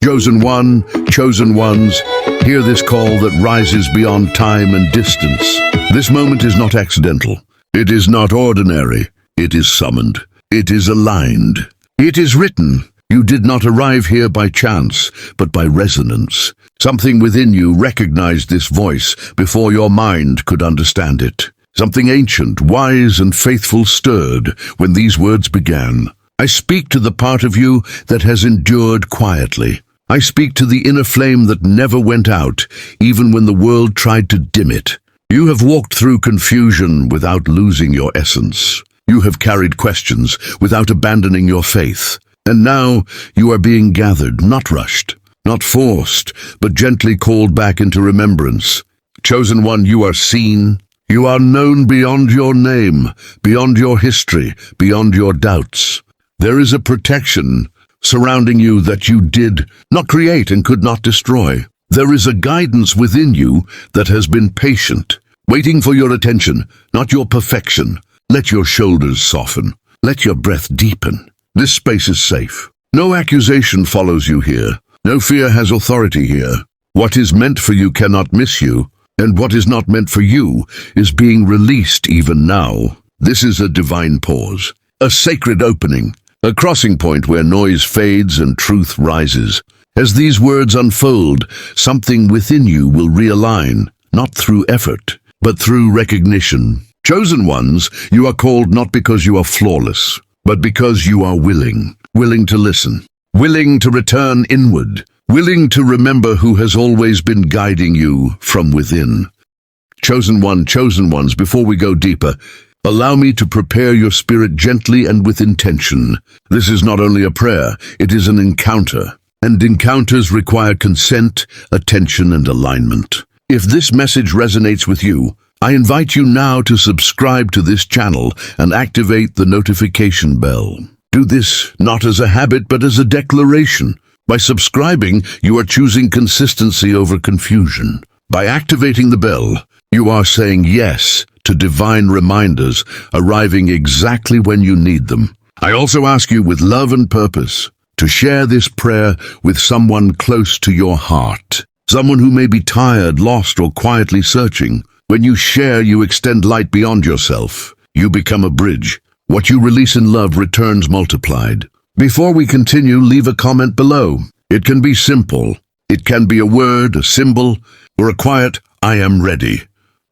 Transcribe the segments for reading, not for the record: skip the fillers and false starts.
Chosen one, chosen ones, hear this call that rises beyond time and distance. This moment is not accidental. It is not ordinary. It is summoned. It is aligned. It is written. You did not arrive here by chance, but by resonance. Something within you recognized this voice before your mind could understand it. Something ancient, wise, and faithful stirred when these words began. I speak to the part of you that has endured quietly. I speak to the inner flame that never went out, even when the world tried to dim it. You have walked through confusion without losing your essence. You have carried questions without abandoning your faith. And now you are being gathered, not rushed, not forced, but gently called back into remembrance. Chosen one, you are seen. You are known beyond your name, beyond your history, beyond your doubts. There is a protection surrounding you that you did not create and could not destroy. There is a guidance within you that has been patient, waiting for your attention, not your perfection. Let your shoulders soften. Let your breath deepen. This space is safe. No accusation follows you here. No fear has authority here. What is meant for you cannot miss you, and what is not meant for you is being released even now. This is a divine pause, a sacred opening, a crossing point where noise fades and truth rises. As these words unfold, something within you will realign, not through effort, but through recognition. Chosen ones, you are called not because you are flawless, but because you are willing to listen, willing to return inward, willing to remember who has always been guiding you from within. Chosen one, chosen ones, before we go deeper, allow me to prepare your spirit gently and with intention. This is not only a prayer, it is an encounter. And encounters require consent, attention, and alignment. If this message resonates with you, I invite you now to subscribe to this channel and activate the notification bell. Do this not as a habit, but as a declaration. By subscribing, you are choosing consistency over confusion. By activating the bell, you are saying yes to divine reminders arriving exactly when you need them. I also ask you with love and purpose to share this prayer with someone close to your heart, someone who may be tired, lost, or quietly searching. When you share, you extend light beyond yourself. You become a bridge. What you release in love returns multiplied. Before we continue, leave a comment below. It can be simple. It can be a word, a symbol, or a quiet, "I am ready."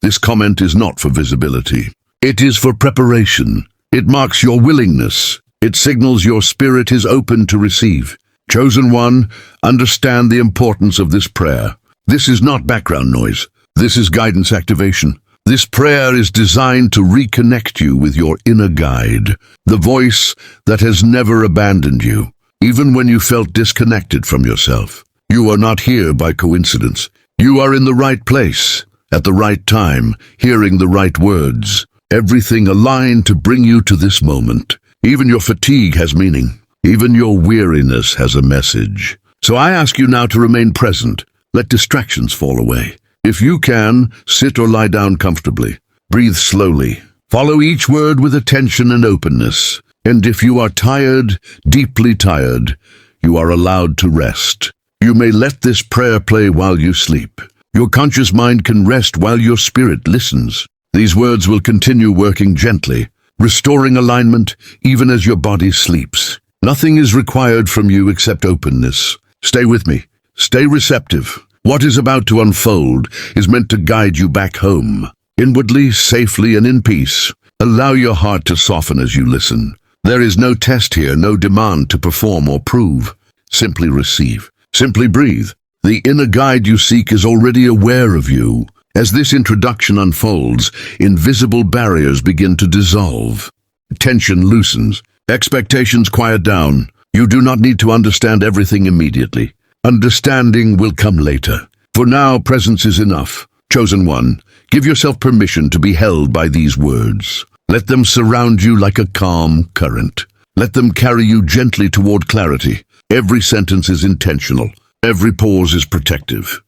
This comment is not for visibility. It is for preparation. It marks your willingness. It signals your spirit is open to receive. Chosen one, understand the importance of this prayer. This is not background noise. This is guidance activation. This prayer is designed to reconnect you with your inner guide, the voice that has never abandoned you, even when you felt disconnected from yourself. You are not here by coincidence. You are in the right place, at the right time, hearing the right words. Everything aligned to bring you to this moment. Even your fatigue has meaning. Even your weariness has a message. So I ask you now to remain present. Let distractions fall away. If you can, sit or lie down comfortably. Breathe slowly. Follow each word with attention and openness. And if you are tired, deeply tired, you are allowed to rest. You may let this prayer play while you sleep. Your conscious mind can rest while your spirit listens. These words will continue working gently, restoring alignment even as your body sleeps. Nothing is required from you except openness. Stay with me. Stay receptive. What is about to unfold is meant to guide you back home, inwardly, safely, and in peace. Allow your heart to soften as you listen. There is no test here, no demand to perform or prove. Simply receive. Simply breathe. The inner guide you seek is already aware of you. As this introduction unfolds, invisible barriers begin to dissolve. Tension loosens. Expectations quiet down. You do not need to understand everything immediately. Understanding will come later. For now, presence is enough. Chosen one, give yourself permission to be held by these words. Let them surround you like a calm current. Let them carry you gently toward clarity. Every sentence is intentional. Every pause is protective.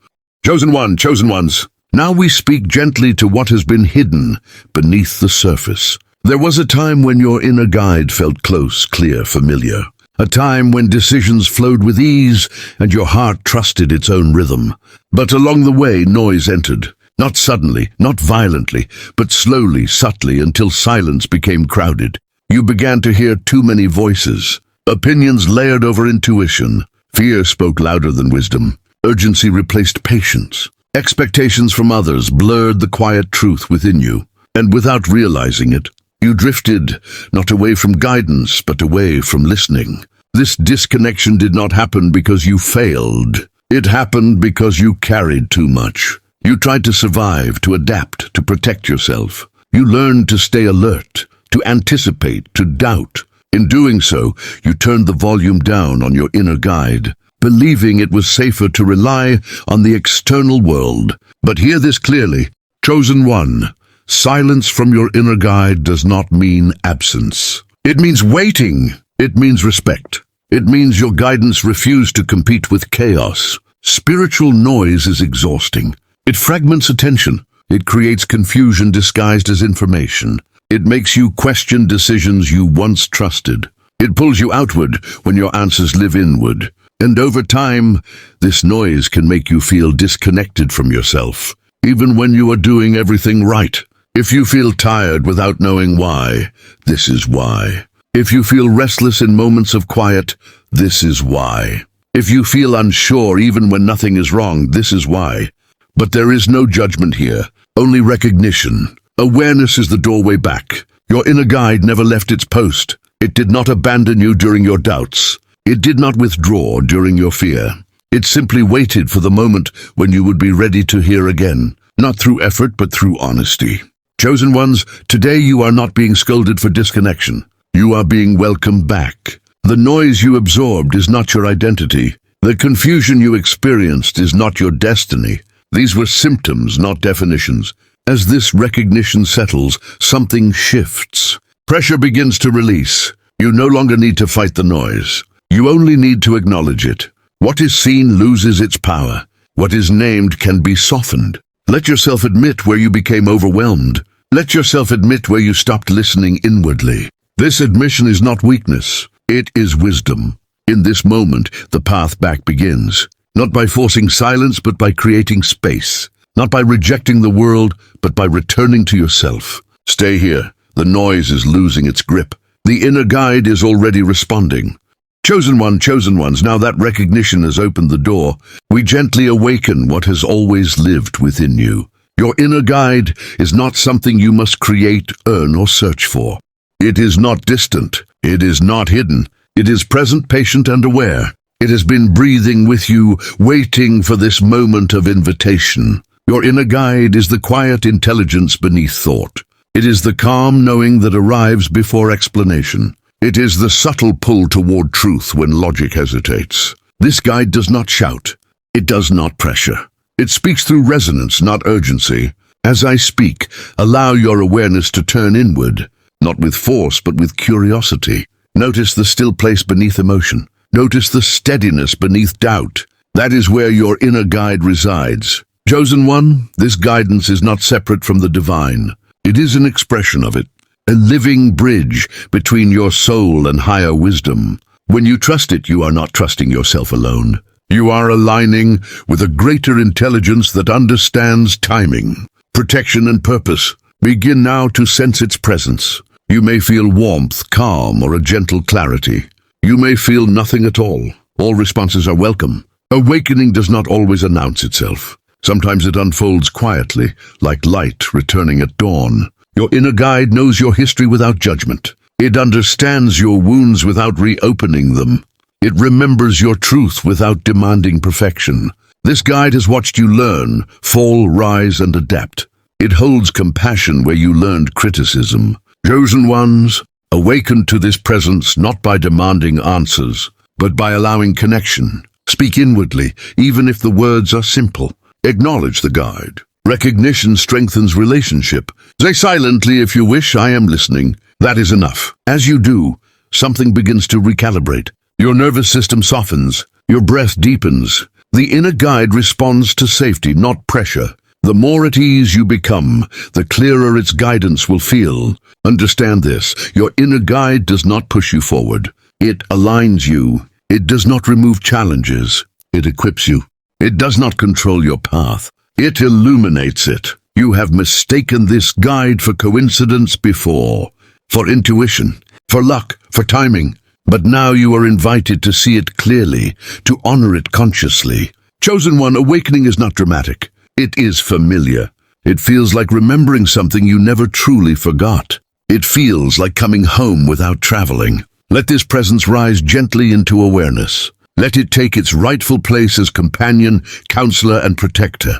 Chosen one, chosen ones, now we speak gently to what has been hidden beneath the surface. There was a time when your inner guide felt close, clear, familiar. a time when decisions flowed with ease and your heart trusted its own rhythm. But along the way, noise entered. Not suddenly, not violently, but slowly, subtly, until silence became crowded. You began to hear too many voices, opinions layered over intuition. Fear spoke louder than wisdom. Urgency replaced patience. Expectations from others blurred the quiet truth within you. And without realizing it, you drifted, not away from guidance, but away from listening. This disconnection did not happen because you failed. It happened because you carried too much. You tried to survive, to adapt, to protect yourself. You learned to stay alert, to anticipate, to doubt. In doing so, you turned the volume down on your inner guide, believing it was safer to rely on the external world. But hear this clearly, chosen one. Silence from your inner guide does not mean absence. It means waiting. It means respect. It means your guidance refused to compete with chaos. Spiritual noise is exhausting. It fragments attention. It creates confusion disguised as information. It makes you question decisions you once trusted. It pulls you outward when your answers live inward. And over time, this noise can make you feel disconnected from yourself, even when you are doing everything right. If you feel tired without knowing why, this is why. If you feel restless in moments of quiet, this is why. If you feel unsure even when nothing is wrong, this is why. But there is no judgment here, only recognition. Awareness is the doorway back. Your inner guide never left its post. It did not abandon you during your doubts. It did not withdraw during your fear. It simply waited for the moment when you would be ready to hear again, not through effort but through honesty. Chosen ones, today you are not being scolded for disconnection. You are being welcomed back. The noise you absorbed is not your identity. The confusion you experienced is not your destiny. These were symptoms, not definitions. As this recognition settles, something shifts. Pressure begins to release. You no longer need to fight the noise. You only need to acknowledge it. What is seen loses its power. What is named can be softened. Let yourself admit where you became overwhelmed. Let yourself admit where you stopped listening inwardly. This admission is not weakness. It is wisdom. In this moment, the path back begins. Not by forcing silence, but by creating space. Not by rejecting the world, but by returning to yourself. Stay here. The noise is losing its grip. The inner guide is already responding. Chosen ones, now that recognition has opened the door, we gently awaken what has always lived within you. Your inner guide is not something you must create, earn, or search for. It is not distant. It is not hidden. It is present, patient, and aware. It has been breathing with you, waiting for this moment of invitation. Your inner guide is the quiet intelligence beneath thought. It is the calm knowing that arrives before explanation. It is the subtle pull toward truth when logic hesitates. This guide does not shout. It does not pressure. It speaks through resonance, not urgency. As I speak, allow your awareness to turn inward, not with force, but with curiosity. Notice the still place beneath emotion. Notice the steadiness beneath doubt. That is where your inner guide resides. Chosen one, this guidance is not separate from the divine. It is an expression of it, a living bridge between your soul and higher wisdom. When you trust it, you are not trusting yourself alone. You are aligning with a greater intelligence that understands timing, protection, and purpose. Begin now to sense its presence. You may feel warmth, calm, or a gentle clarity. You may feel nothing at all. All responses are welcome. Awakening does not always announce itself. Sometimes it unfolds quietly, like light returning at dawn. Your inner guide knows your history without judgment. It understands your wounds without reopening them. It remembers your truth without demanding perfection. This guide has watched you learn, fall, rise, and adapt. It holds compassion where you learned criticism. Chosen ones, awaken to this presence not by demanding answers, but by allowing connection. Speak inwardly, even if the words are simple. Acknowledge the guide. Recognition strengthens relationship. Say silently if you wish, I am listening. That is enough. As you do, something begins to recalibrate. Your nervous system softens. Your breath deepens. The inner guide responds to safety, not pressure. The more at ease you become, the clearer its guidance will feel. Understand this. Your inner guide does not push you forward. It aligns you. It does not remove challenges. It equips you. It does not control your path. It illuminates it. You have mistaken this guide for coincidence before, for intuition, for luck, for timing. But now you are invited to see it clearly, to honor it consciously. Chosen one, awakening is not dramatic. It is familiar. It feels like remembering something you never truly forgot. It feels like coming home without traveling. Let this presence rise gently into awareness. Let it take its rightful place as companion, counselor, and protector.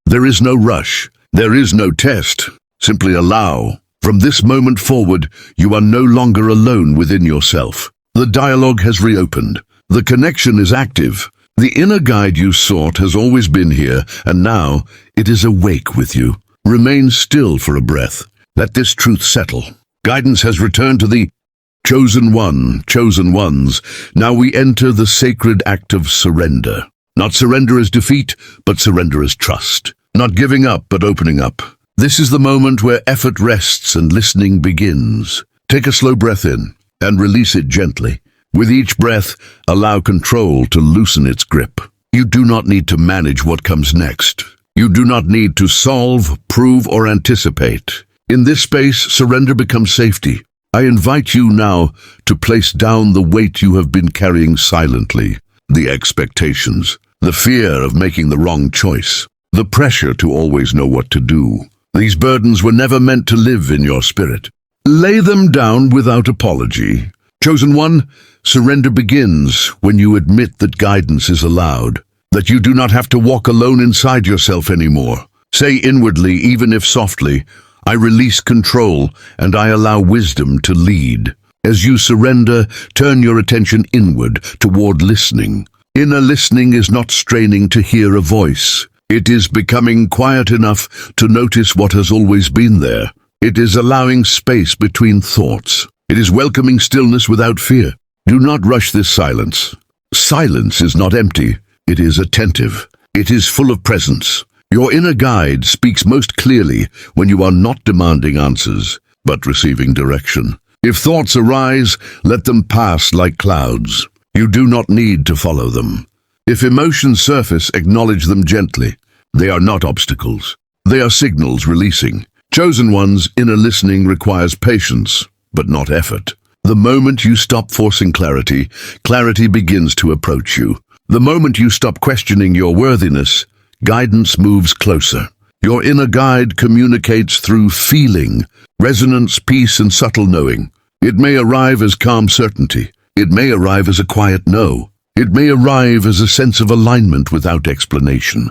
There is no rush. There is no test. Simply allow. From this moment forward, you are no longer alone within yourself. The dialogue has reopened. The connection is active. The inner guide you sought has always been here, and now it is awake with you. Remain still for a breath. Let this truth settle. Guidance has returned to the chosen one, chosen ones. Now we enter the sacred act of surrender. Not surrender as defeat, but surrender as trust. Not giving up, but opening up. This is the moment where effort rests and listening begins. Take a slow breath in and release it gently. With each breath, allow control to loosen its grip. You do not need to manage what comes next. You do not need to solve, prove, or anticipate. In this space, surrender becomes safety. I invite you now to place down the weight you have been carrying silently. The expectations, the fear of making the wrong choice, the pressure to always know what to do. These burdens were never meant to live in your spirit. Lay them down without apology. Chosen one, surrender begins when you admit that guidance is allowed, that you do not have to walk alone inside yourself anymore. Say inwardly, even if softly, I release control and I allow wisdom to lead. As you surrender, turn your attention inward toward listening. Inner listening is not straining to hear a voice. It is becoming quiet enough to notice what has always been there. It is allowing space between thoughts. It is welcoming stillness without fear. Do not rush this silence. Silence is not empty. It is attentive. It is full of presence. Your inner guide speaks most clearly when you are not demanding answers, but receiving direction. If thoughts arise, let them pass like clouds. You do not need to follow them. If emotions surface, acknowledge them gently. They are not obstacles. They are signals releasing. Chosen one's inner listening requires patience, but not effort. The moment you stop forcing clarity, clarity begins to approach you. The moment you stop questioning your worthiness, guidance moves closer. Your inner guide communicates through feeling, resonance, peace, and subtle knowing. It may arrive as calm certainty. It may arrive as a quiet no. It may arrive as a sense of alignment without explanation.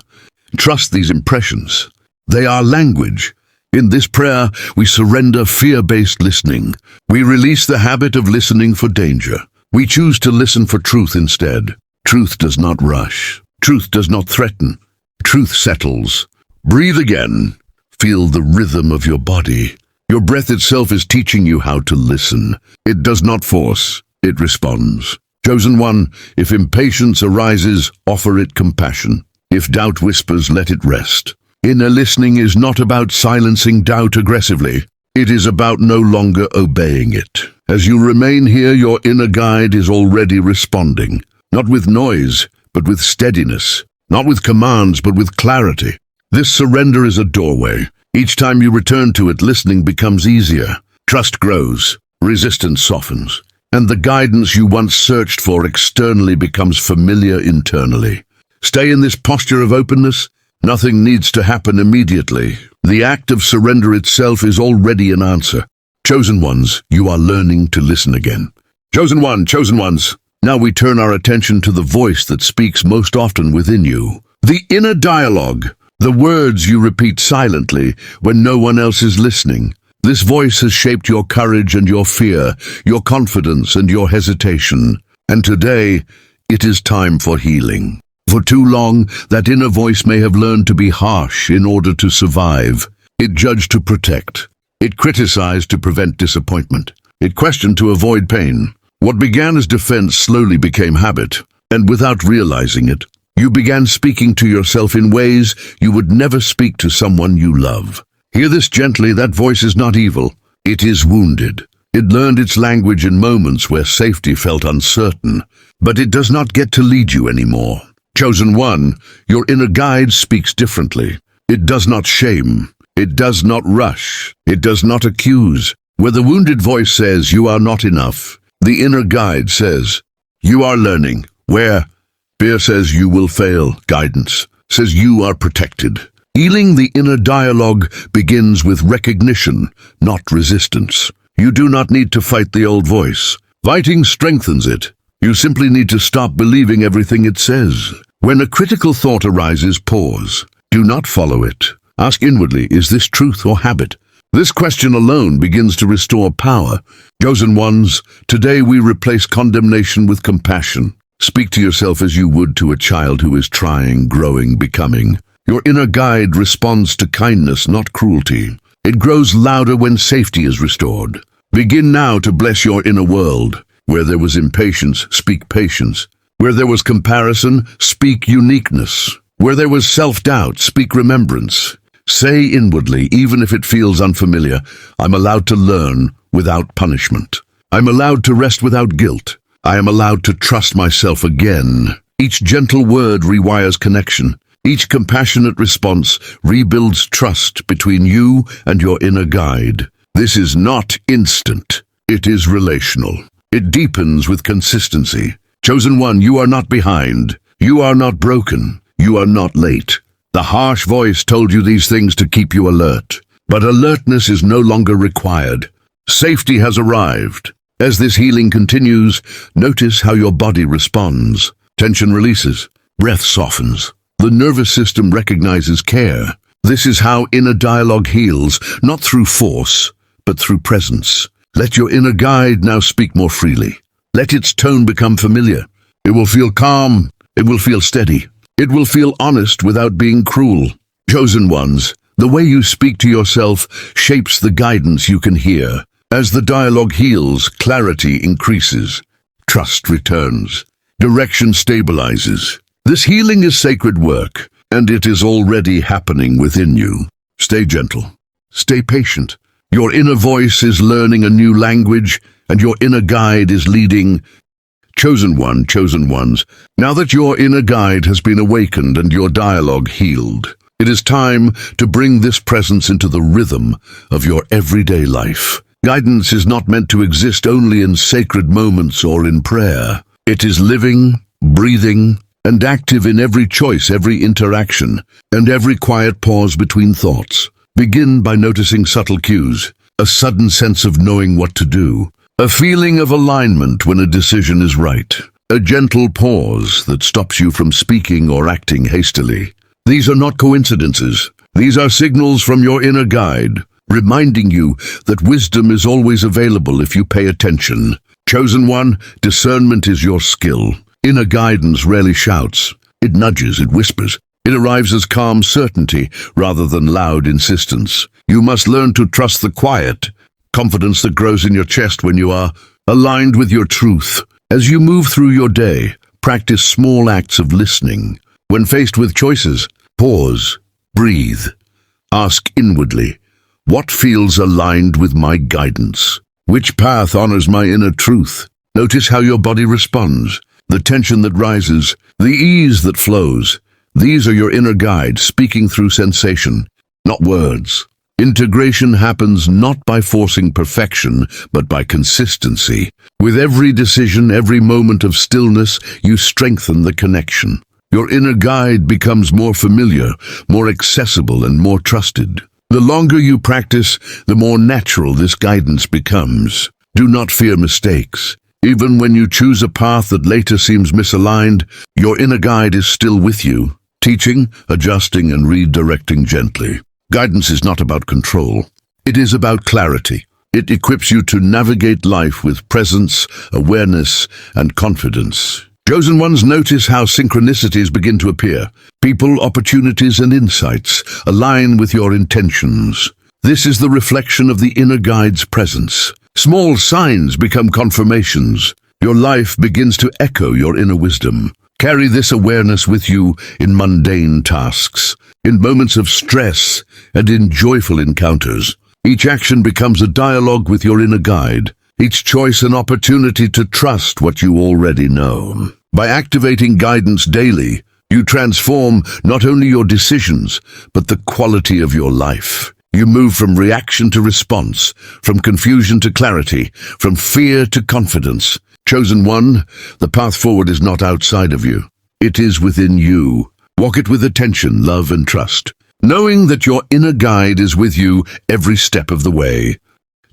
Trust these impressions. They are language. In this prayer, we surrender fear-based listening. We release the habit of listening for danger. We choose to listen for truth instead. Truth does not rush. Truth does not threaten. Truth settles. Breathe again. Feel the rhythm of your body. Your breath itself is teaching you how to listen. It does not force. It responds. Chosen one, if impatience arises, offer it compassion. If doubt whispers, let it rest. Inner listening is not about silencing doubt aggressively. It is about no longer obeying it. As you remain here, your inner guide is already responding. Not with noise, but with steadiness. Not with commands, but with clarity. This surrender is a doorway. Each time you return to it, listening becomes easier. Trust grows. Resistance softens. And the guidance you once searched for externally becomes familiar internally. Stay in this posture of openness. Nothing needs to happen immediately. The act of surrender itself is already an answer. Chosen ones, you are learning to listen again. Chosen one, chosen ones. Now we turn our attention to the voice that speaks most often within you. The inner dialogue, the words you repeat silently when no one else is listening. This voice has shaped your courage and your fear, your confidence and your hesitation. And today, it is time for healing. For too long, that inner voice may have learned to be harsh in order to survive. It judged to protect. It criticized to prevent disappointment. It questioned to avoid pain. What began as defense slowly became habit, and without realizing it, you began speaking to yourself in ways you would never speak to someone you love. Hear this gently, that voice is not evil. It is wounded. It learned its language in moments where safety felt uncertain, but it does not get to lead you anymore. Chosen one, your inner guide speaks differently. It does not shame. It does not rush. It does not accuse. Where the wounded voice says you are not enough, the inner guide says, you are learning. Where fear says you will fail, guidance says you are protected. Healing the inner dialogue begins with recognition, not resistance. You do not need to fight the old voice. Fighting strengthens it. You simply need to stop believing everything it says. When a critical thought arises, pause. Do not follow it. Ask inwardly, is this truth or habit? This question alone begins to restore power. Chosen ones, today we replace condemnation with compassion. Speak to yourself as you would to a child who is trying, growing, becoming. Your inner guide responds to kindness, not cruelty. It grows louder when safety is restored. Begin now to bless your inner world. Where there was impatience, speak patience. Where there was comparison, speak uniqueness. Where there was self-doubt, speak remembrance. Say inwardly, even if it feels unfamiliar, I'm allowed to learn without punishment. I'm allowed to rest without guilt. I am allowed to trust myself again. Each gentle word rewires connection. Each compassionate response rebuilds trust between you and your inner guide. This is not instant. It is relational. It deepens with consistency. Chosen one, you are not behind. You are not broken. You are not late. The harsh voice told you these things to keep you alert. But alertness is no longer required. Safety has arrived. As this healing continues, notice how your body responds. Tension releases. Breath softens. The nervous system recognizes care. This is how inner dialogue heals, not through force, but through presence. Let your inner guide now speak more freely. Let its tone become familiar. It will feel calm. It will feel steady. It will feel honest without being cruel. Chosen ones, the way you speak to yourself shapes the guidance you can hear. As the dialogue heals, clarity increases. Trust returns. Direction stabilizes. This healing is sacred work, and it is already happening within you. Stay gentle. Stay patient. Your inner voice is learning a new language, and your inner guide is leading. Chosen one, chosen ones, now that your inner guide has been awakened and your dialogue healed, it is time to bring this presence into the rhythm of your everyday life. Guidance is not meant to exist only in sacred moments or in prayer. It is living, breathing, and active in every choice, every interaction, and every quiet pause between thoughts. Begin by noticing subtle cues, a sudden sense of knowing what to do, a feeling of alignment when a decision is right, a gentle pause that stops you from speaking or acting hastily. These are not coincidences. These are signals from your inner guide, reminding you that wisdom is always available if you pay attention. Chosen one, discernment is your skill. Inner guidance rarely shouts. It nudges, it whispers. It arrives as calm certainty rather than loud insistence. You must learn to trust the quiet, confidence that grows in your chest when you are aligned with your truth. As you move through your day, practice small acts of listening. When faced with choices, pause, breathe. Ask inwardly, what feels aligned with my guidance? Which path honors my inner truth? Notice how your body responds. The tension that rises, the ease that flows. These are your inner guide speaking through sensation, not words. Integration happens not by forcing perfection, but by consistency. With every decision, every moment of stillness, you strengthen the connection. Your inner guide becomes more familiar, more accessible, and more trusted. The longer you practice, the more natural this guidance becomes. Do not fear mistakes. Even when you choose a path that later seems misaligned, your inner guide is still with you, teaching, adjusting, and redirecting gently. Guidance is not about control. It is about clarity. It equips you to navigate life with presence, awareness, and confidence. Chosen ones, notice how synchronicities begin to appear. People, opportunities, and insights align with your intentions. This is the reflection of the inner guide's presence. Small signs become confirmations. Your life begins to echo your inner wisdom. Carry this awareness with you in mundane tasks, in moments of stress, and in joyful encounters. Each action becomes a dialogue with your inner guide. each choice an opportunity to trust what you already know. By activating guidance daily, you transform not only your decisions, but the quality of your life. You move from reaction to response, from confusion to clarity, from fear to confidence. Chosen one, the path forward is not outside of you. It is within you. Walk it with attention, love, and trust, knowing that your inner guide is with you every step of the way.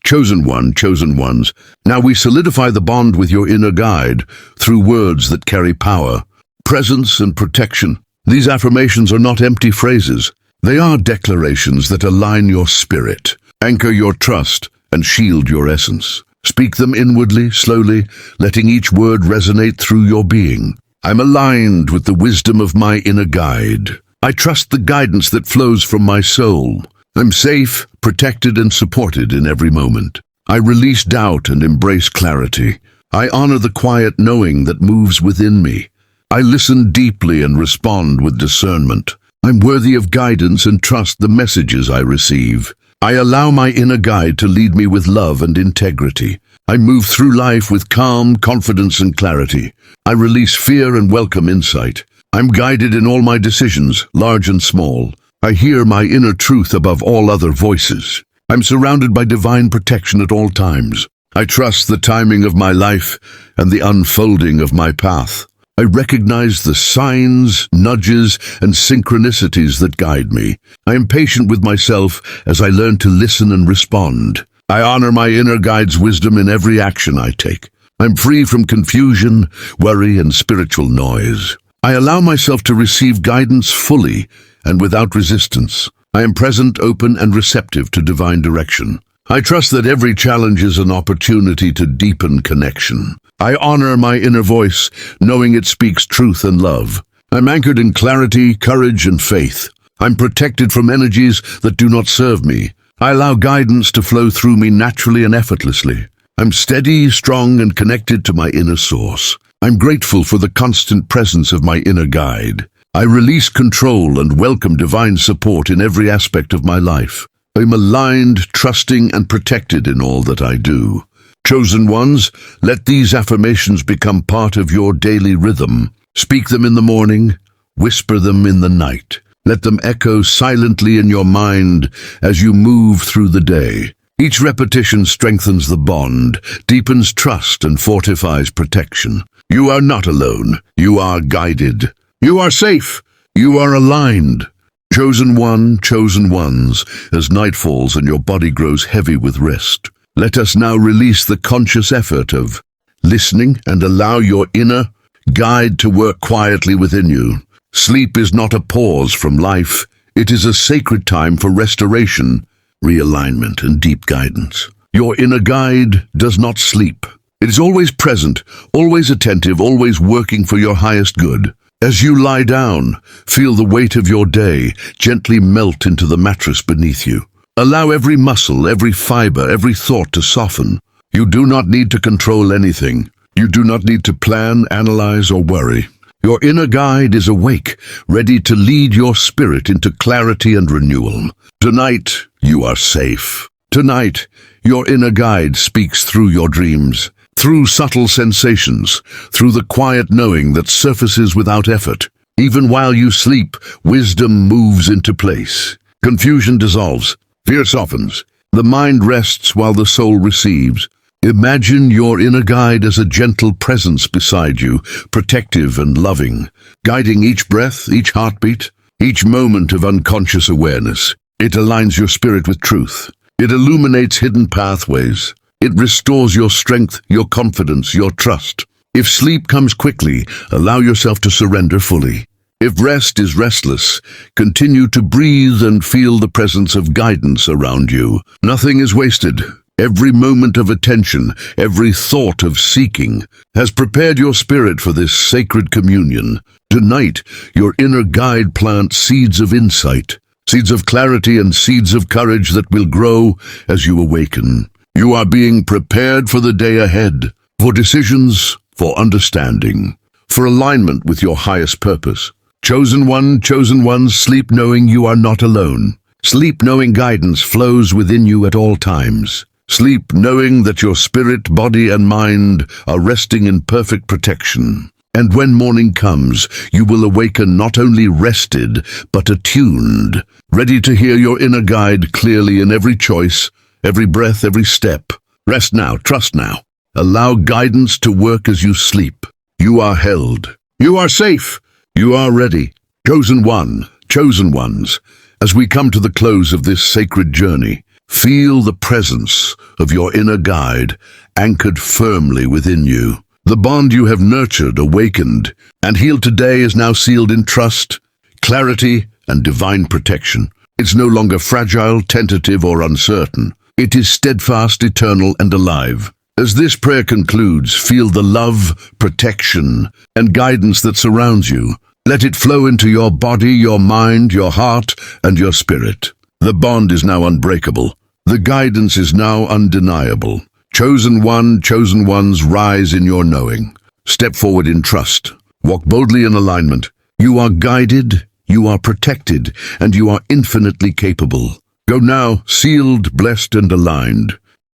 Chosen one, chosen ones, now we solidify the bond with your inner guide through words that carry power, presence, and protection. These affirmations are not empty phrases. They are declarations that align your spirit, anchor your trust, and shield your essence. Speak them inwardly, slowly, letting each word resonate through your being. I'm aligned with the wisdom of my inner guide. I trust the guidance that flows from my soul. I'm safe, protected, and supported in every moment. I release doubt and embrace clarity. I honor the quiet knowing that moves within me. I listen deeply and respond with discernment. I'm worthy of guidance and trust the messages I receive. I allow my inner guide to lead me with love and integrity. I move through life with calm, confidence, and clarity. I release fear and welcome insight. I'm guided in all my decisions, large and small. I hear my inner truth above all other voices. I'm surrounded by divine protection at all times. I trust the timing of my life and the unfolding of my path. I recognize the signs, nudges, and synchronicities that guide me. I am patient with myself as I learn to listen and respond. I honor my inner guide's wisdom in every action I take. I'm free from confusion, worry, and spiritual noise. I allow myself to receive guidance fully and without resistance. I am present, open, and receptive to divine direction. I trust that every challenge is an opportunity to deepen connection. I honor my inner voice, knowing it speaks truth and love. I'm anchored in clarity, courage, and faith. I'm protected from energies that do not serve me. I allow guidance to flow through me naturally and effortlessly. I'm steady, strong, and connected to my inner source. I'm grateful for the constant presence of my inner guide. I release control and welcome divine support in every aspect of my life. I'm aligned, trusting, and protected in all that I do. Chosen ones, let these affirmations become part of your daily rhythm. Speak them in the morning, whisper them in the night. Let them echo silently in your mind as you move through the day. Each repetition strengthens the bond, deepens trust, and fortifies protection. You are not alone. You are guided. You are safe. You are aligned. Chosen one, chosen ones, as night falls and your body grows heavy with rest, let us now release the conscious effort of listening and allow your inner guide to work quietly within you. Sleep is not a pause from life. It is a sacred time for restoration, realignment, and deep guidance. Your inner guide does not sleep. It is always present, always attentive, always working for your highest good. As you lie down, feel the weight of your day gently melt into the mattress beneath you. Allow every muscle, every fiber, every thought to soften. You do not need to control anything. You do not need to plan, analyze, or worry. Your inner guide is awake, ready to lead your spirit into clarity and renewal. Tonight, you are safe. Tonight, your inner guide speaks through your dreams, through subtle sensations, through the quiet knowing that surfaces without effort. Even while you sleep, wisdom moves into place. Confusion dissolves. Fear softens. The mind rests while the soul receives. Imagine your inner guide as a gentle presence beside you, protective and loving, guiding each breath, each heartbeat, each moment of unconscious awareness. It aligns your spirit with truth. It illuminates hidden pathways. It restores your strength, your confidence, your trust. If sleep comes quickly, allow yourself to surrender fully. If rest is restless, continue to breathe and feel the presence of guidance around you. Nothing is wasted. Every moment of attention, every thought of seeking, has prepared your spirit for this sacred communion. Tonight, your inner guide plants seeds of insight, seeds of clarity, and seeds of courage that will grow as you awaken. You are being prepared for the day ahead, for decisions, for understanding, for alignment with your highest purpose. Chosen one, chosen ones, sleep knowing you are not alone. Sleep knowing guidance flows within you at all times. Sleep knowing that your spirit, body, and mind are resting in perfect protection. And when morning comes, you will awaken not only rested, but attuned, ready to hear your inner guide clearly in every choice, every breath, every step. Rest now, trust now. Allow guidance to work as you sleep. You are held. You are safe. You are ready. Chosen one, chosen ones. As we come to the close of this sacred journey, feel the presence of your inner guide anchored firmly within you. The bond you have nurtured, awakened, and healed today is now sealed in trust, clarity, and divine protection. It's no longer fragile, tentative, or uncertain. It is steadfast, eternal, and alive. As this prayer concludes, feel the love, protection, and guidance that surrounds you. Let it flow into your body, your mind, your heart, and your spirit. The bond is now unbreakable. The guidance is now undeniable. Chosen one, chosen ones, rise in your knowing. Step forward in trust. Walk boldly in alignment. You are guided, you are protected, and you are infinitely capable. Go now, sealed, blessed, and aligned.